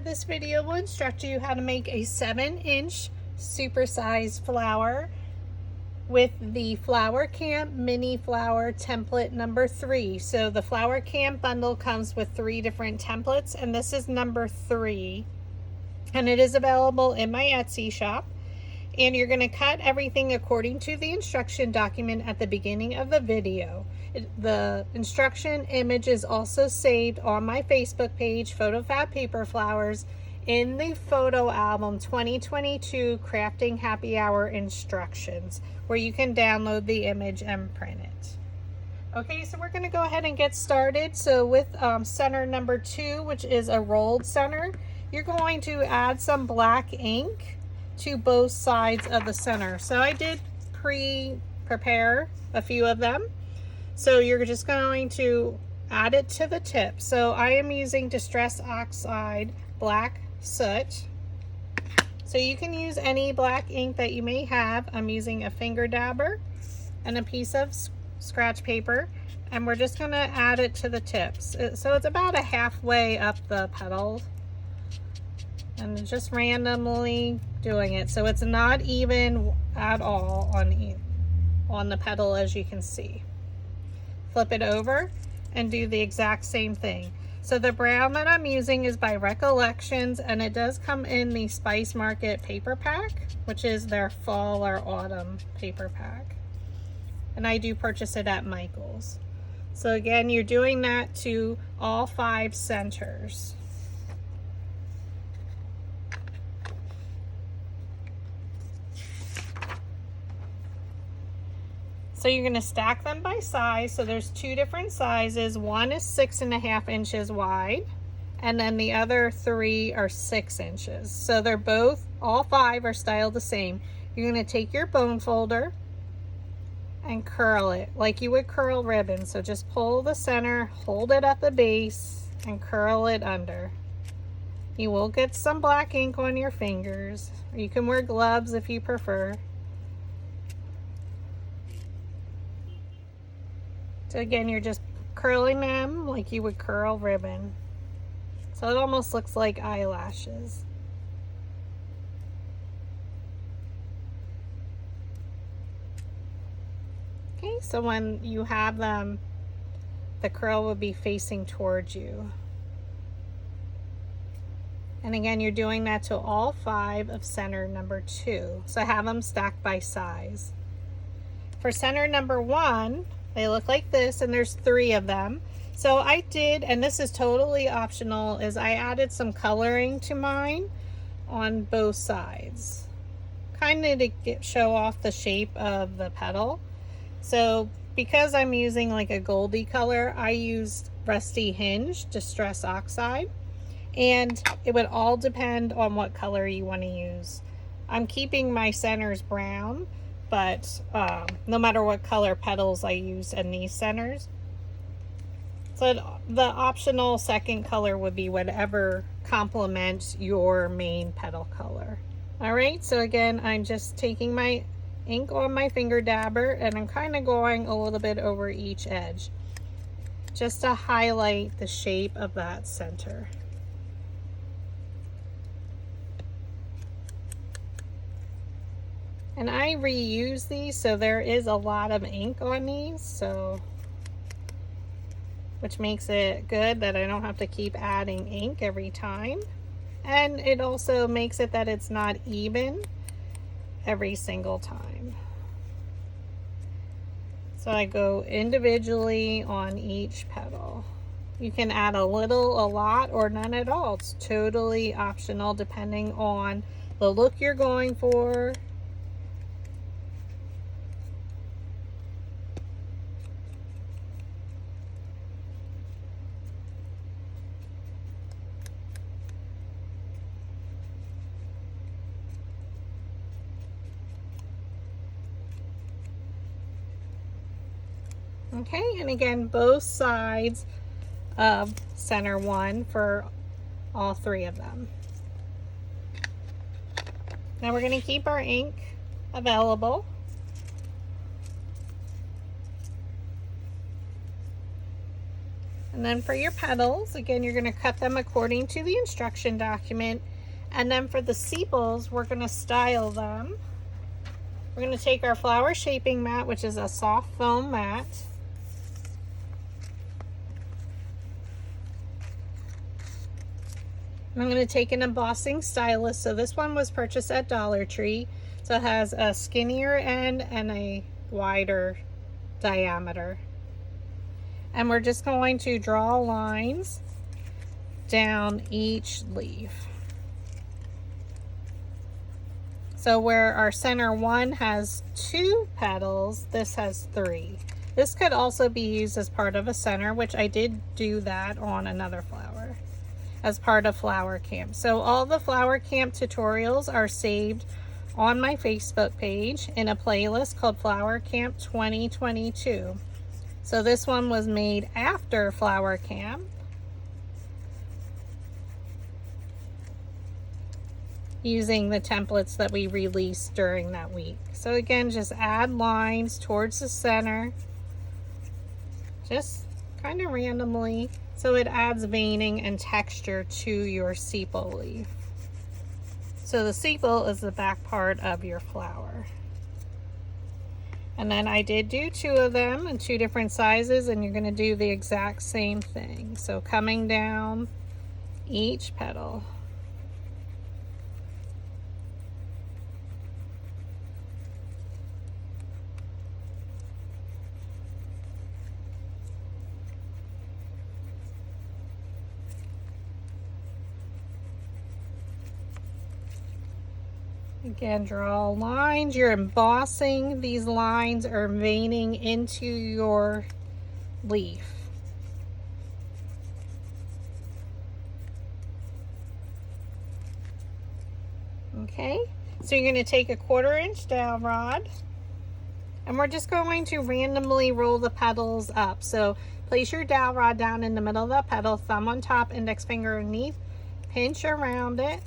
This video will instruct you how to make a 7-inch supersized flower with the Flower Camp Mini Flower template number 3. So the Flower Camp bundle comes with 3 different templates, and this is number 3. And it is available in my Etsy shop. And you're going to cut everything according to the instruction document at the beginning of the video. The instruction image is also saved on my Facebook page, PhotoFabPaperFlowers, in the photo album 2022 Crafting Happy Hour Instructions, where you can download the image and print it. Okay, so we're going to go ahead and get started. So with center number 2, which is a rolled center, you're going to add some black ink to both sides of the center. So I did prepare a few of them. So you're just going to add it to the tip. So I am using Distress Oxide Black Soot. So you can use any black ink that you may have. I'm using a finger dabber and a piece of scratch paper, and we're just going to add it to the tips. So it's about a halfway up the petal, and just randomly doing it. So it's not even at all on the petal, as you can see. Flip it over and do the exact same thing. So the brown that I'm using is by Recollections, and it does come in the Spice Market paper pack, which is their fall or autumn paper pack. And I do purchase it at Michael's. So again, you're doing that to all 5 centers. So you're going to stack them by size. So there's 2 different sizes. One is 6.5 inches wide, and then the other 3 are 6 inches. So they're both, all 5 are styled the same. You're going to take your bone folder and curl it like you would curl ribbon. So just pull the center, hold it at the base, and curl it under. You will get some black ink on your fingers. You can wear gloves if you prefer. So again, you're just curling them like you would curl ribbon. So it almost looks like eyelashes. Okay, so when you have them, the curl will be facing towards you. And again, you're doing that to all 5 of center number 2. So have them stacked by size. For center number 1, they look like this, and there's 3 of them. So I did, and this is totally optional, is I added some coloring to mine on both sides, kind of to show off the shape of the petal. So because I'm using like a goldy color, I used Rusty Hinge Distress Oxide, and it would all depend on what color you want to use. I'm keeping my centers brown, but no matter what color petals I use in these centers. So the optional second color would be whatever complements your main petal color. All right, so again, I'm just taking my ink on my finger dabber, and I'm kind of going a little bit over each edge just to highlight the shape of that center. And I reuse these, so there is a lot of ink on these, so which makes it good that I don't have to keep adding ink every time. And it also makes it that it's not even every single time. So I go individually on each petal. You can add a little, a lot, or none at all. It's totally optional depending on the look you're going for. Okay, and again, both sides of center 1 for all 3 of them. Now we're going to keep our ink available. And then for your petals, again, you're going to cut them according to the instruction document. And then for the sepals, we're going to style them. We're going to take our flower shaping mat, which is a soft foam mat. I'm going to take an embossing stylus. So this one was purchased at Dollar Tree. So it has a skinnier end and a wider diameter. And we're just going to draw lines down each leaf. So where our center one has 2 petals, this has 3. This could also be used as part of a center, which I did do that on another flower as part of Flower Camp. So all the Flower Camp tutorials are saved on my Facebook page in a playlist called Flower Camp 2022. So this one was made after Flower Camp. Using the templates that we released during that week. So again, just add lines towards the center, just kind of randomly, so it adds veining and texture to your sepal leaf. So the sepal is the back part of your flower. And then I did do 2 of them in 2 different sizes, and you're going to do the exact same thing. So coming down each petal. Again, draw lines. You're embossing these lines or veining into your leaf. Okay, so you're going to take a 1/4 inch dowel rod, and we're just going to randomly roll the petals up. So place your dowel rod down in the middle of the petal, thumb on top, index finger underneath, pinch around it.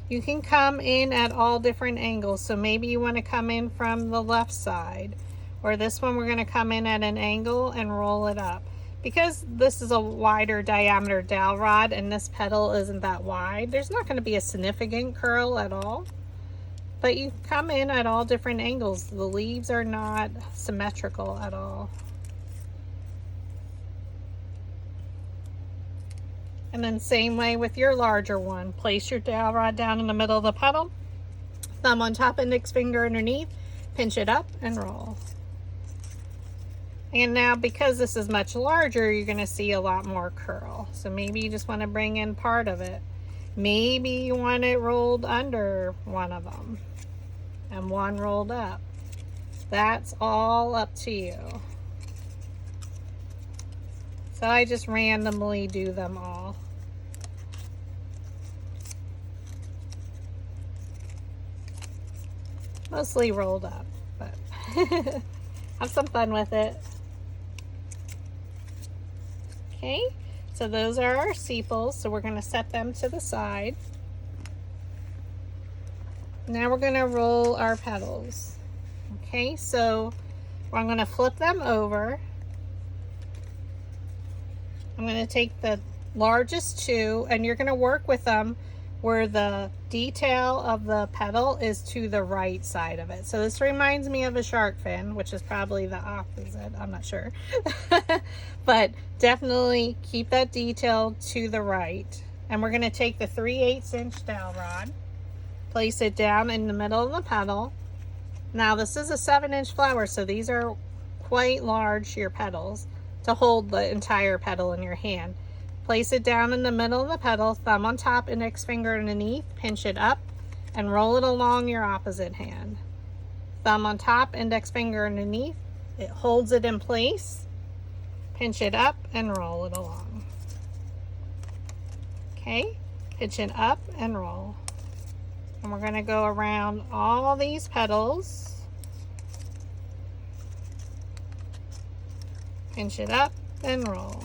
You can come in at all different angles. So maybe you want to come in from the left side, or this one we're going to come in at an angle and roll it up. Because this is a wider diameter dowel rod and this petal isn't that wide, there's not going to be a significant curl at all. But you come in at all different angles. The leaves are not symmetrical at all. And then same way with your larger one. Place your dowel rod down in the middle of the petal, thumb on top, index finger underneath, pinch it up and roll. And now because this is much larger, you're going to see a lot more curl. So maybe you just want to bring in part of it. Maybe you want it rolled under one of them and one rolled up. That's all up to you. So I just randomly do them all. Mostly rolled up, but have some fun with it. Okay, so those are our sepals. So we're going to set them to the side. Now we're going to roll our petals. Okay, so I'm going to flip them over. I'm going to take the largest 2, and you're going to work with them where the detail of the petal is to the right side of it. So this reminds me of a shark fin, which is probably the opposite. I'm not sure. But definitely keep that detail to the right. And we're going to take the 3/8 inch dowel rod, place it down in the middle of the petal. Now this is a 7-inch flower, so these are quite large, your petals, to hold the entire petal in your hand. Place it down in the middle of the petal, thumb on top, index finger underneath, pinch it up, and roll it along your opposite hand. Thumb on top, index finger underneath, it holds it in place, pinch it up, and roll it along. Okay, pinch it up and roll. And we're going to go around all these petals. Pinch it up and roll.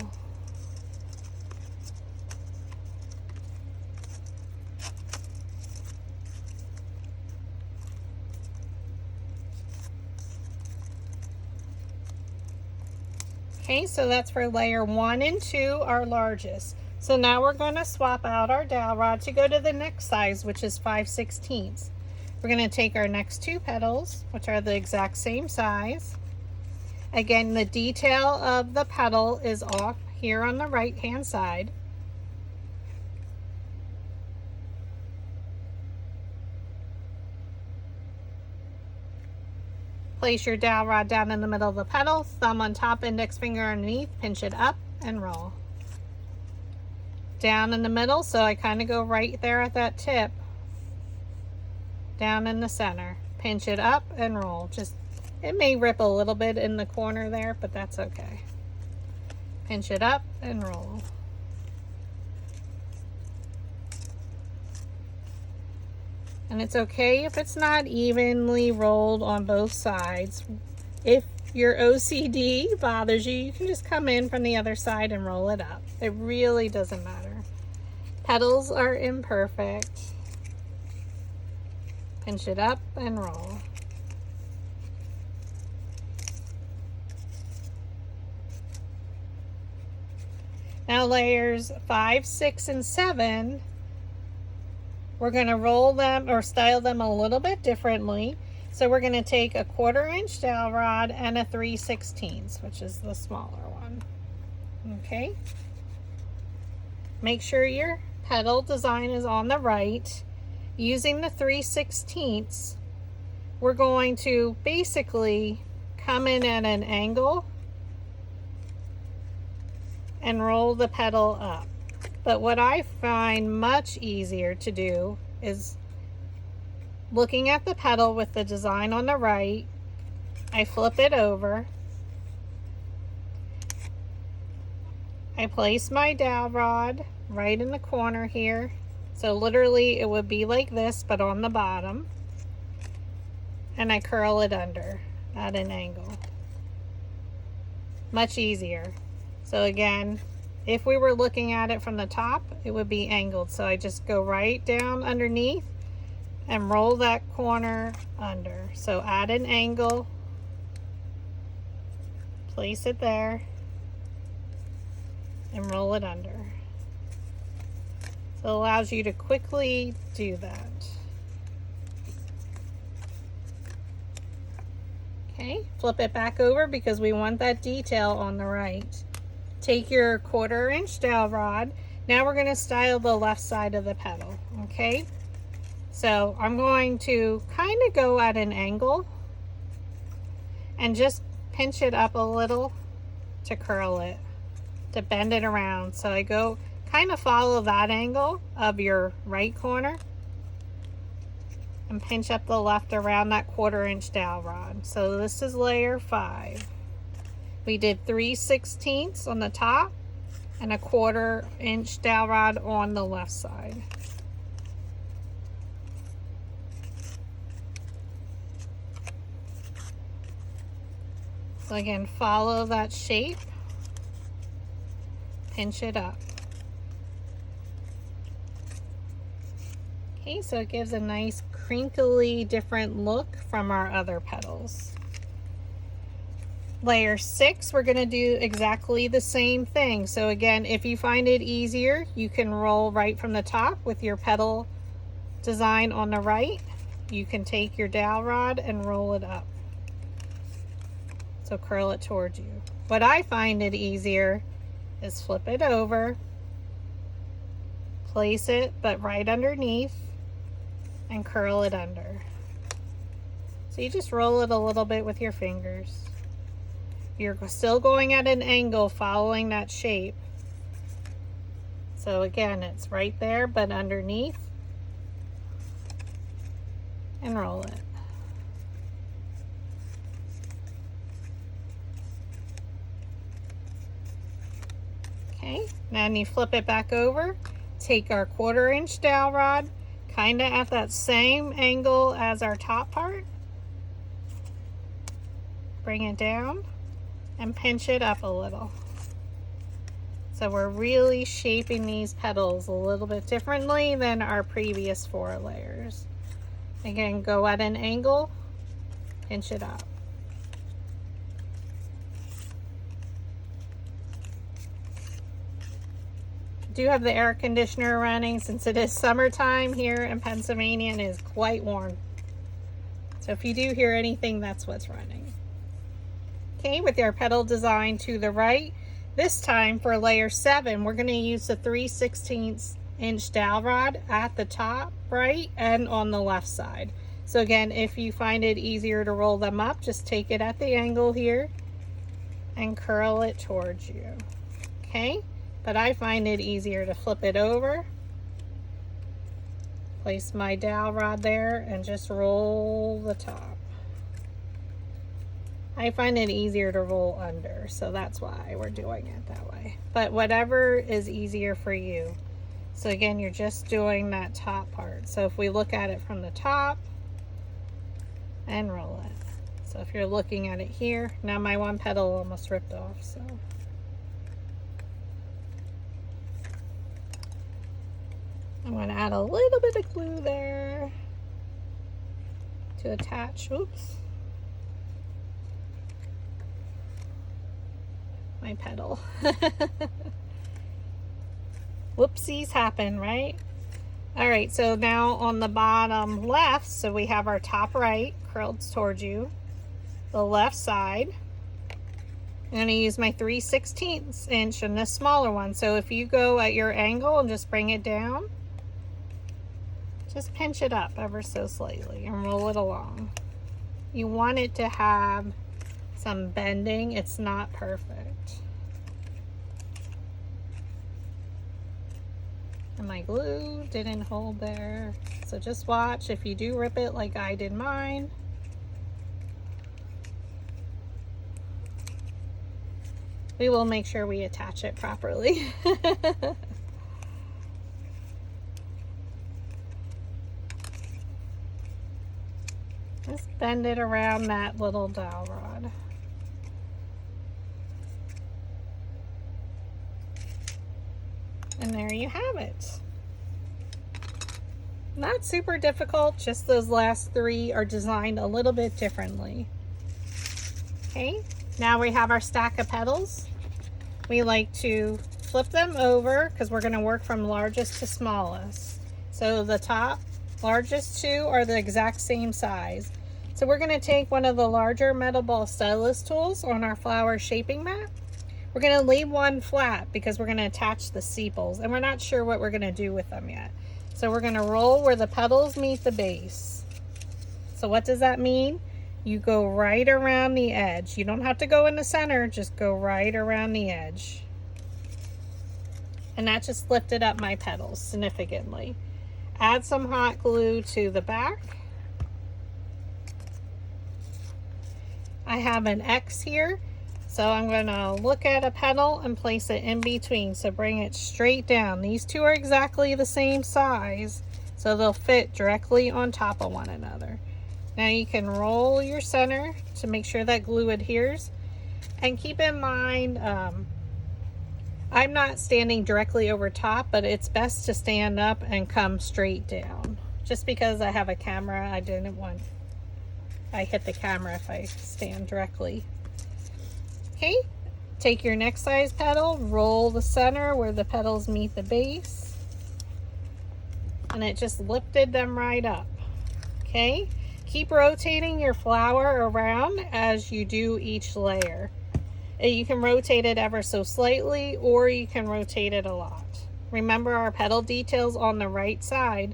Okay, so that's for layer 1 and 2, our largest. So now we're going to swap out our dowel rod to go to the next size, which is 5/16. We're going to take our next 2 petals, which are the exact same size. Again, the detail of the petal is off here on the right hand side. Place your dowel rod down in the middle of the petal, thumb on top, index finger underneath, pinch it up and roll. Down in the middle, so I kind of go right there at that tip. Down in the center, pinch it up and roll. It may rip a little bit in the corner there, but that's okay. Pinch it up and roll. And it's okay if it's not evenly rolled on both sides. If your OCD bothers you, you can just come in from the other side and roll it up. It really doesn't matter. Petals are imperfect. Pinch it up and roll. Now layers 5, 6, and 7, we're going to roll them or style them a little bit differently. So we're going to take a 1/4 inch dowel rod and a 3/16, which is the smaller one. Okay. Make sure your petal design is on the right. Using the 3/16, we're going to basically come in at an angle and roll the petal up. But what I find much easier to do is looking at the petal with the design on the right, I flip it over, I place my dowel rod right in the corner here. So literally it would be like this, but on the bottom. And I curl it under at an angle. Much easier. So again, if we were looking at it from the top, it would be angled. So I just go right down underneath and roll that corner under. So add an angle, place it there, and roll it under. So it allows you to quickly do that. Okay, flip it back over because we want that detail on the right. Take your 1/4 inch dowel rod. Now we're going to style the left side of the petal. Okay, so I'm going to kind of go at an angle and just pinch it up a little to curl it, to bend it around. So I go kind of follow that angle of your right corner and pinch up the left around that 1/4 inch dowel rod. So this is layer 5. We did 3/16 on the top and a 1/4 inch dowel rod on the left side. So again, follow that shape, pinch it up. Okay, so it gives a nice crinkly different look from our other petals. Layer 6, we're going to do exactly the same thing. So again, if you find it easier, you can roll right from the top with your petal design on the right. You can take your dowel rod and roll it up. So curl it towards you. What I find it easier is flip it over, place it but right underneath, and curl it under. So you just roll it a little bit with your fingers. You're still going at an angle following that shape. So again, it's right there but underneath, and roll it. Okay, now you flip it back over, take our 1/4 inch dowel rod, kind of at that same angle as our top part, bring it down and pinch it up a little. So we're really shaping these petals a little bit differently than our previous 4 layers. Again, go at an angle, pinch it up. do have the air conditioner running since it is summertime here in Pennsylvania and it is quite warm. So if you do hear anything, that's what's running. Okay, with our petal design to the right, this time for layer 7, we're going to use the 3/16 inch dowel rod at the top right and on the left side. So again, if you find it easier to roll them up, just take it at the angle here and curl it towards you. Okay, but I find it easier to flip it over, place my dowel rod there, and just roll the top. I find it easier to roll under, so that's why we're doing it that way. But whatever is easier for you. So again, you're just doing that top part. So if we look at it from the top and roll it. So if you're looking at it here, now my one petal almost ripped off, so. I'm going to add a little bit of glue there to attach, oops, my petal. Whoopsies happen, right? All right, so now on the bottom left, so we have our top right curled towards you, the left side. I'm going to use my 3/16 inch and this smaller one. So if you go at your angle and just bring it down, just pinch it up ever so slightly and roll it along. You want it to have some bending. It's not perfect. And my glue didn't hold there. So just watch if you do rip it like I did mine. We will make sure we attach it properly. Just bend it around that little dowel rod. And there you have it. Not super difficult, just those last 3 are designed a little bit differently. Okay, now we have our stack of petals. We like to flip them over because we're going to work from largest to smallest. So the top largest 2 are the exact same size. So we're going to take one of the larger metal ball stylus tools on our flower shaping mat. We're going to leave one flat because we're going to attach the sepals and we're not sure what we're going to do with them yet. So we're going to roll where the petals meet the base. So what does that mean? You go right around the edge. You don't have to go in the center, just go right around the edge. And that just lifted up my petals significantly. Add some hot glue to the back. I have an X here. So I'm going to look at a petal and place it in between. So bring it straight down. These 2 are exactly the same size, so they'll fit directly on top of one another. Now you can roll your center to make sure that glue adheres. And keep in mind, I'm not standing directly over top, but it's best to stand up and come straight down. Just because I have a camera, I hit the camera if I stand directly. Okay, take your next size petal, roll the center where the petals meet the base, and it just lifted them right up. Okay, keep rotating your flower around as you do each layer. You can rotate it ever so slightly, or you can rotate it a lot. Remember our petal details on the right side.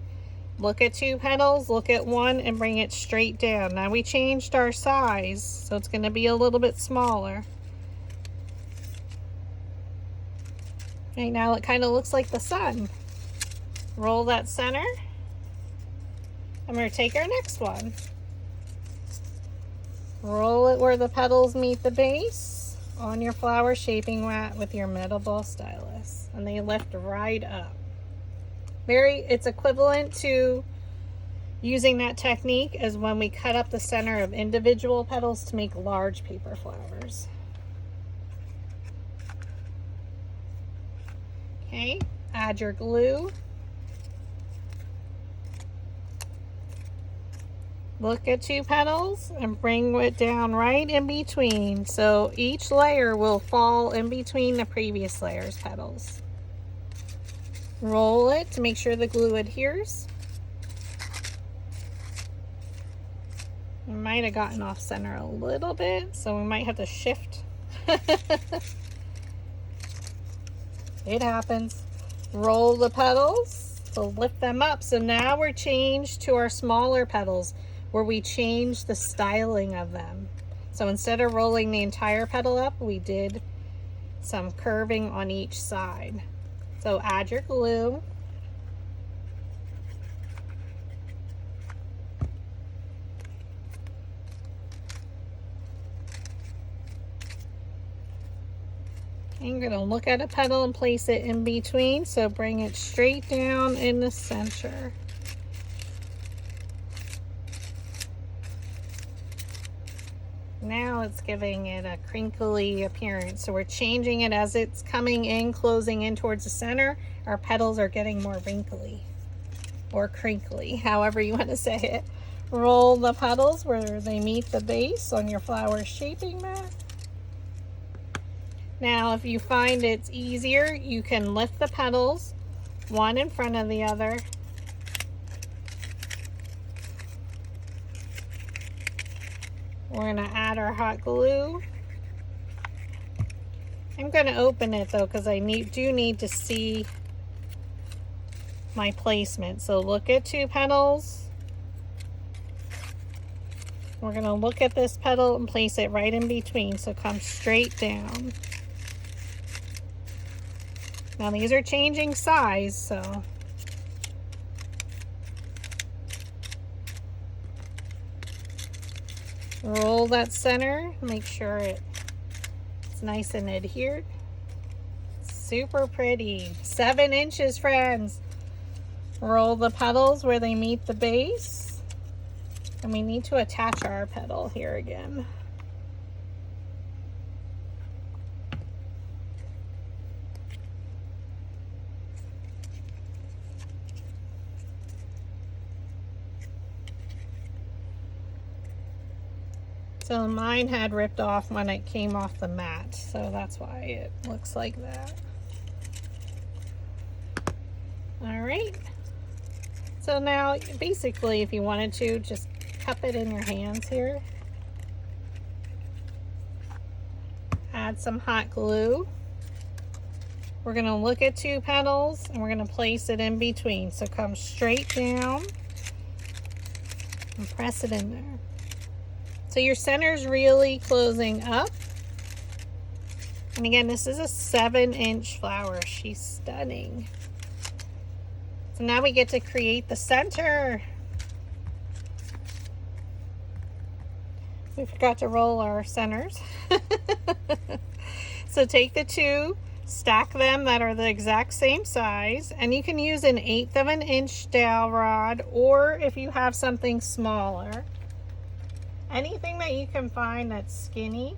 Look at 2 petals, look at 1, and bring it straight down. Now we changed our size, so it's going to be a little bit smaller. Okay, now it kind of looks like the sun. Roll that center. I'm going to take our next one. Roll it where the petals meet the base on your flower shaping mat with your metal ball stylus. And they lift right up. It's equivalent to using that technique as when we cut up the center of individual petals to make large paper flowers. Okay, add your glue. Look at 2 petals and bring it down right in between. So each layer will fall in between the previous layer's petals. Roll it to make sure the glue adheres. We might have gotten off center a little bit, so we might have to shift. It happens. Roll the petals to lift them up. So now we're changed to our smaller petals where we change the styling of them. So instead of rolling the entire petal up, we did some curving on each side. So add your glue. I'm going to look at a petal and place it in between, so bring it straight down in the center. Now it's giving it a crinkly appearance, so we're changing it as it's coming in, closing in towards the center. Our petals are getting more wrinkly or crinkly, however you want to say it. Roll the petals where they meet the base on your flower shaping mat. Now, if you find it's easier, you can lift the petals one in front of the other. We're going to add our hot glue. I'm going to open it though because I do need to see my placement. So look at 2 petals. We're going to look at this petal and place it right in between, so come straight down. Now these are changing size, so roll that center, make sure it's nice and adhered. Super pretty. 7 inches, friends. Roll the petals where they meet the base. And we need to attach our petal here again. So mine had ripped off when it came off the mat, so that's why it looks like that. All right. So now, basically, if you wanted to, just cup it in your hands here. Add some hot glue. We're going to look at 2 petals, and we're going to place it in between. So come straight down and press it in there. So your center's really closing up. And again, this is a 7-inch flower. She's stunning. So now we get to create the center. We forgot to roll our centers. So take the 2, stack them that are the exact same size, and you can use an 1/8 of an inch dowel rod, or if you have something smaller, anything that you can find that's skinny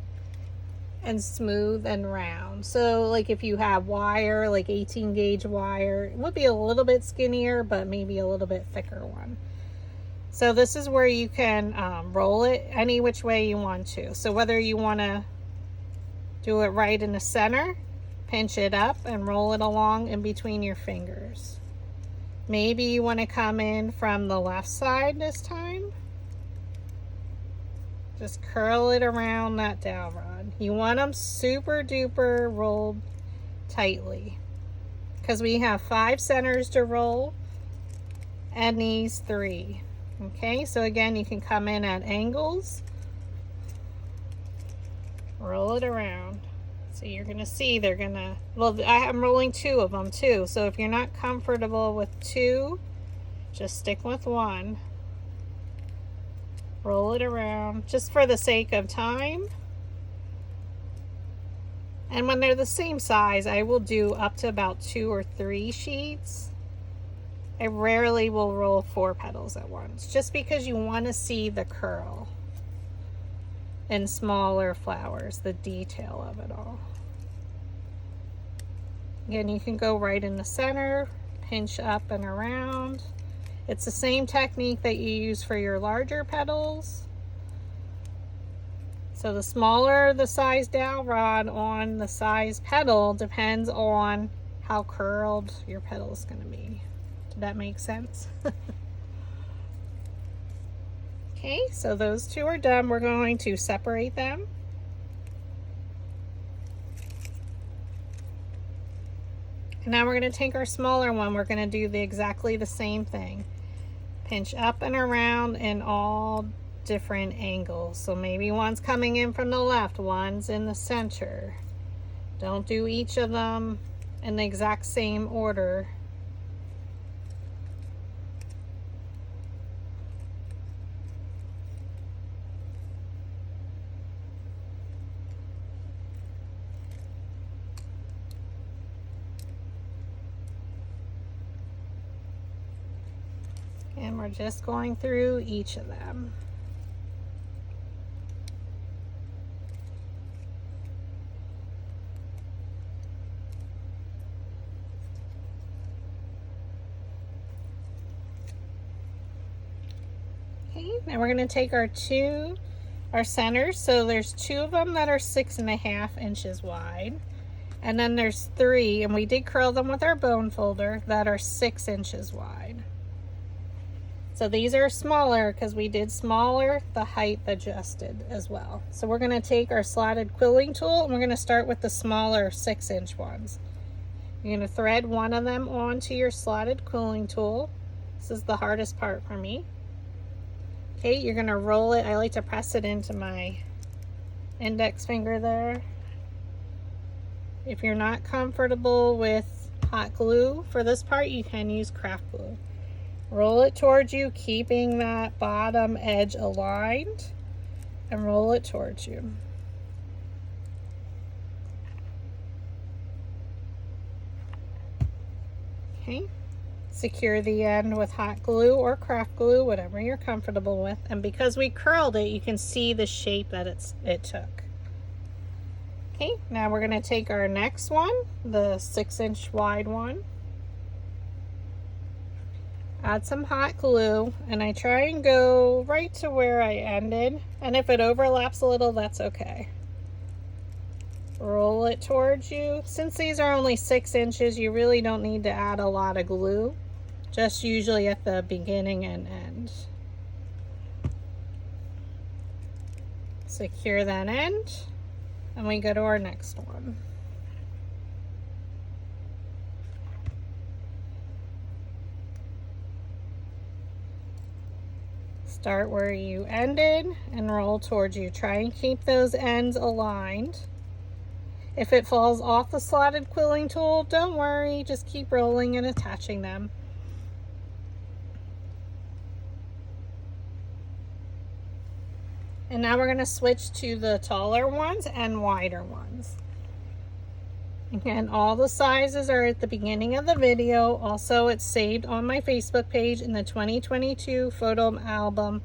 and smooth and round. So like if you have wire, like 18 gauge wire, it would be a little bit skinnier, but maybe a little bit thicker one. So this is where you can roll it any which way you want to. So whether you want to do it right in the center, pinch it up and roll it along in between your fingers. Maybe you want to come in from the left side this time. Just curl it around that dowel rod. You want them super duper rolled tightly because we have 5 centers to roll and these 3. Okay, so again, you can come in at angles, roll it around. So you're gonna see they're gonna, well, I'm rolling 2 of them too. So if you're not comfortable with 2, just stick with 1. Roll it around just for the sake of time. And when they're the same size, I will do up to about 2 or 3 sheets. I rarely will roll 4 petals at once, just because you want to see the curl in smaller flowers, the detail of it all. Again, you can go right in the center, pinch up and around. It's the same technique that you use for your larger petals. So the smaller the size dowel rod on the size petal depends on how curled your petal is going to be. Did that make sense? Okay, so those two are done. We're going to separate them. And now we're going to take our smaller one. We're going to do exactly the same thing. Pinch up and around in all different angles. So maybe one's coming in from the left, one's in the center. Don't do each of them in the exact same order. And we're just going through each of them. Okay, now we're going to take our centers. So there's two of them that are 6.5 inches wide. And then there's 3, and we did curl them with our bone folder, that are 6 inches wide. So these are smaller because we did smaller, the height adjusted as well. So we're going to take our slotted quilling tool and we're going to start with the smaller 6-inch ones. You're going to thread one of them onto your slotted quilling tool. This is the hardest part for me. Okay, you're going to roll it. I like to press it into my index finger there. If you're not comfortable with hot glue for this part, you can use craft glue. Roll it towards you, keeping that bottom edge aligned, and roll it towards you. Okay, secure the end with hot glue or craft glue, whatever you're comfortable with. And because we curled it, you can see the shape that it took. Okay, now we're going to take our next one, the 6-inch wide one. Add some hot glue, and I try and go right to where I ended, and if it overlaps a little, that's okay. Roll it towards you. Since these are only 6 inches, you really don't need to add a lot of glue, just usually at the beginning and end. Secure that end, and we go to our next one. Start where you ended and roll towards you. Try and keep those ends aligned. If it falls off the slotted quilling tool, don't worry, just keep rolling and attaching them. And now we're going to switch to the taller ones and wider ones. Again, all the sizes are at the beginning of the video. Also, it's saved on my Facebook page in the 2022 photo album,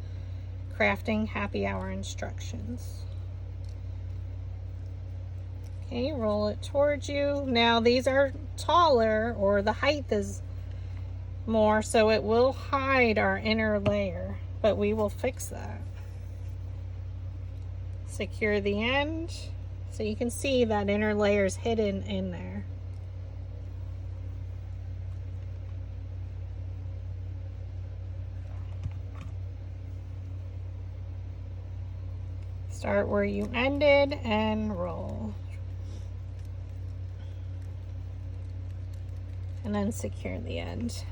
Crafting Happy Hour Instructions. Okay, roll it towards you. Now these are taller, or the height is more, so it will hide our inner layer, but we will fix that. Secure the end. So you can see that inner layer is hidden in there. Start where you ended and roll. And then secure the end.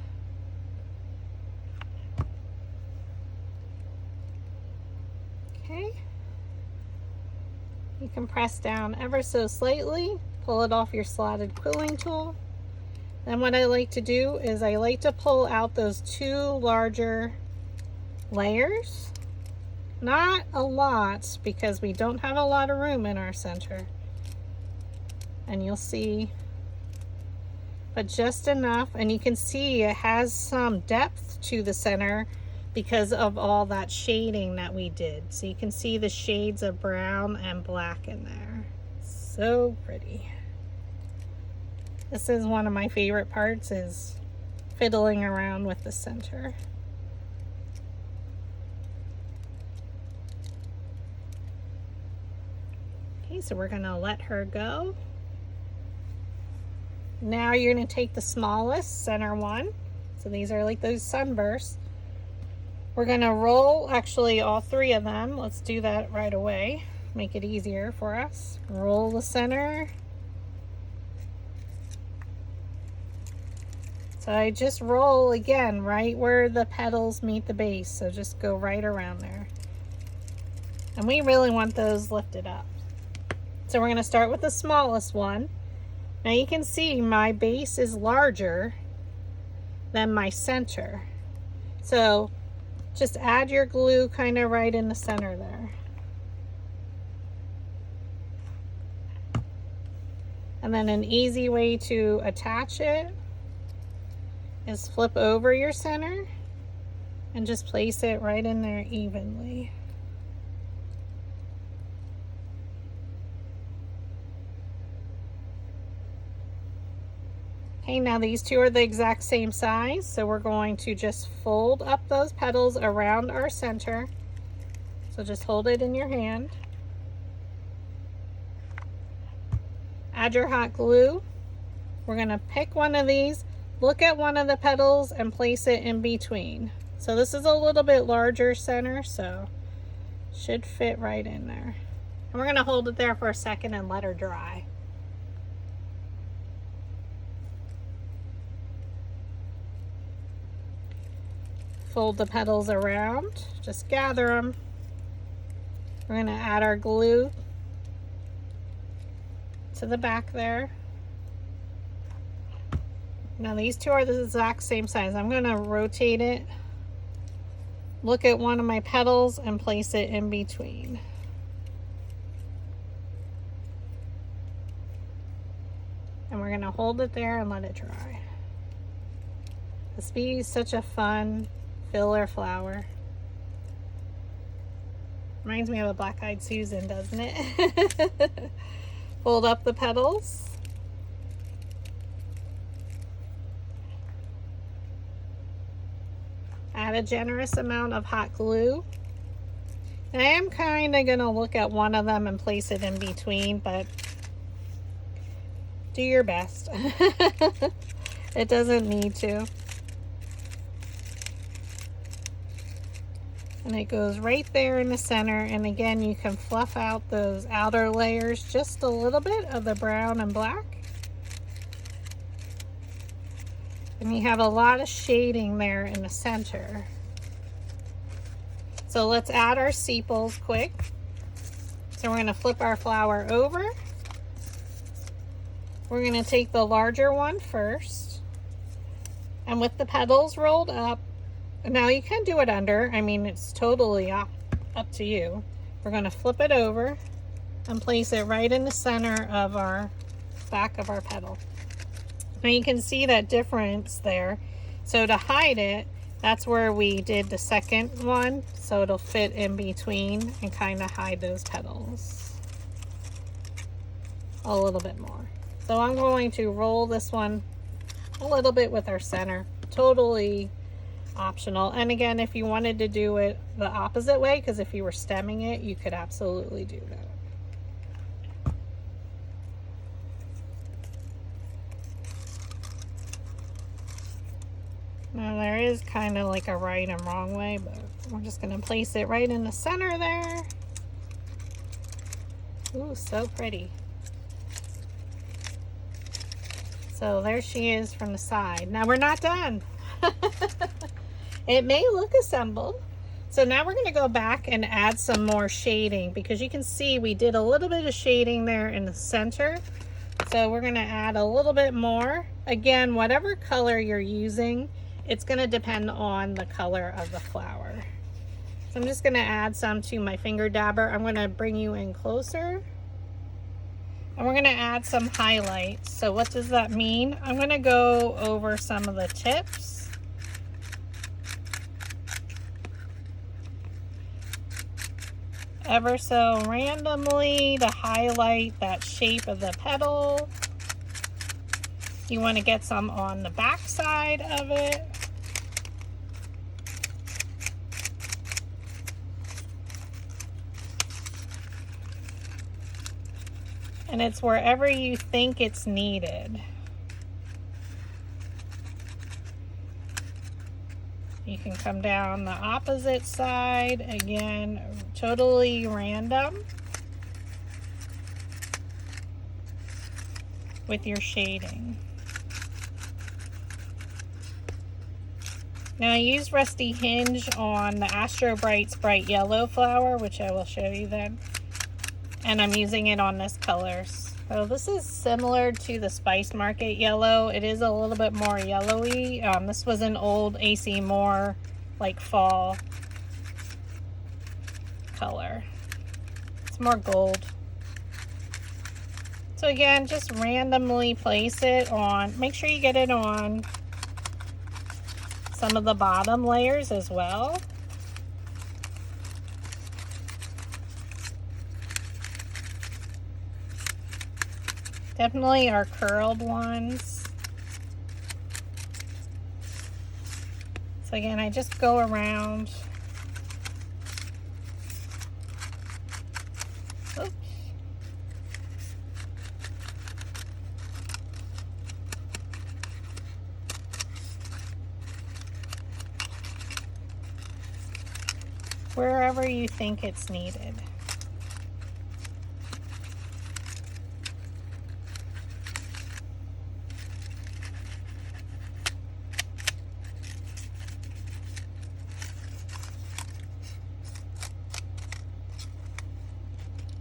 Okay. You can press down ever so slightly, pull it off your slotted quilling tool. Then what I like to do is I like to pull out those 2 larger layers. Not a lot, because we don't have a lot of room in our center. And you'll see, but just enough. And you can see it has some depth to the center because of all that shading that we did. So you can see the shades of brown and black in there. So pretty. This is one of my favorite parts, is fiddling around with the center. Okay, so we're gonna let her go. Now you're going to take the smallest center one. So these are like those sunbursts. We're going to roll actually all three of them. Let's do that right away. Make it easier for us. Roll the center. So I just roll again right where the petals meet the base. So just go right around there. And we really want those lifted up. So we're going to start with the smallest one. Now you can see my base is larger than my center. So just add your glue kind of right in the center there. And then an easy way to attach it is flip over your center and just place it right in there evenly. Okay, now these two are the exact same size, so we're going to just fold up those petals around our center. So just hold it in your hand. Add your hot glue. We're going to pick one of these, look at one of the petals and place it in between. So this is a little bit larger center, so should fit right in there. And we're going to hold it there for a second and let her dry. Fold the petals around, just gather them. We're going to add our glue to the back there. Now these two are the exact same size. I'm going to rotate it, look at one of my petals and place it in between. And we're going to hold it there and let it dry. This bee is such a fun filler flower. Reminds me of a black-eyed Susan, doesn't it? Fold up the petals. Add a generous amount of hot glue. And I am kind of going to look at one of them and place it in between, but do your best. It doesn't need to. And it goes right there in the center. And again, you can fluff out those outer layers just a little bit of the brown and black. And you have a lot of shading there in the center. So let's add our sepals quick. So we're going to flip our flower over. We're going to take the larger one first. And with the petals rolled up, now you can do it under, I mean it's totally up to you. We're going to flip it over and place it right in the center of our back of our petal. Now you can see that difference there. So to hide it, that's where we did the second one, so it'll fit in between and kind of hide those petals a little bit more. So I'm going to roll this one a little bit with our center. Totally optional. And again, if you wanted to do it the opposite way, because if you were stemming it, you could absolutely do that. Now there is kind of like a right and wrong way, but we're just going to place it right in the center there. Ooh, so pretty. So there she is from the side. Now we're not done. It may look assembled. So now we're going to go back and add some more shading, because you can see we did a little bit of shading there in the center. So we're going to add a little bit more. Again, whatever color you're using, it's going to depend on the color of the flower. So I'm just going to add some to my finger dabber. I'm going to bring you in closer. And we're going to add some highlights. So what does that mean? I'm going to go over some of the tips. Ever so randomly to highlight that shape of the petal. You want to get some on the back side of it. And it's wherever you think it's needed. You can come down the opposite side, again, totally random with your shading. Now I used Rusty Hinge on the Astro Bright's bright yellow flower, which I will show you then. And I'm using it on this color. So this is similar to the Spice Market yellow. It is a little bit more yellowy. This was an old AC Moore, like fall color. It's more gold. So again, just randomly place it on. Make sure you get it on some of the bottom layers as well. Definitely our curled ones. So again, I just go around. Oops. Wherever you think it's needed.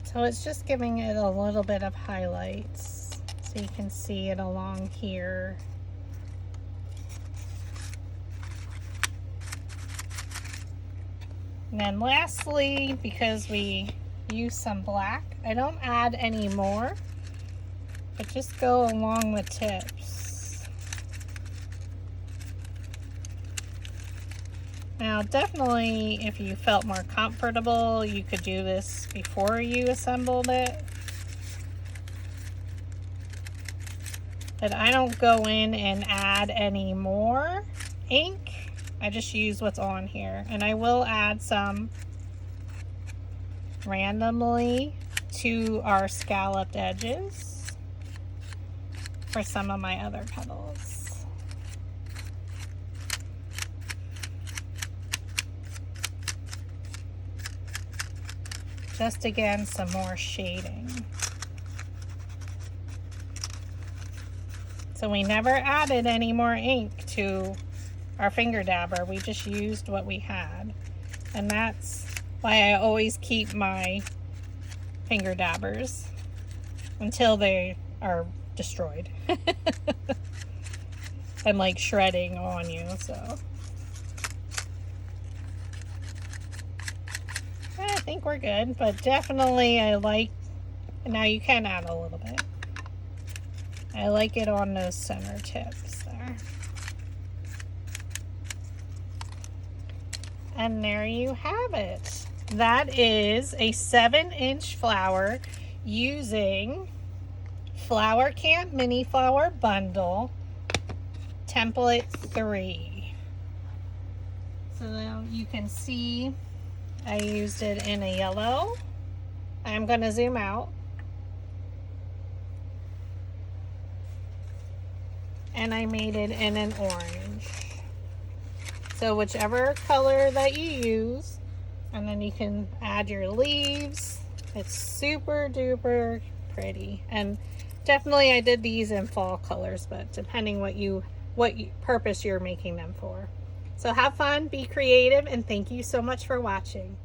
So it's just giving it a little bit of highlights so you can see it along here. And then lastly, because we use some black, I don't add any more, but just go along the tips. Now definitely, if you felt more comfortable, you could do this before you assembled it. But I don't go in and add any more ink. I just use what's on here. And I will add some randomly to our scalloped edges for some of my other petals. Just again, some more shading. So we never added any more ink to our finger dabber. We just used what we had. And that's why I always keep my finger dabbers until they are destroyed. And like shredding on you, so. I think we're good, but definitely I like, now you can add a little bit. I like it on those center tips there. And there you have it. That is a 7-inch flower using Flower Camp Mini Flower Bundle Template 3. So now you can see I used it in a yellow. I'm going to zoom out. And I made it in an orange. So whichever color that you use, and then you can add your leaves. It's super duper pretty. And definitely I did these in fall colors, but depending what purpose you're making them for. So have fun, be creative, and thank you so much for watching.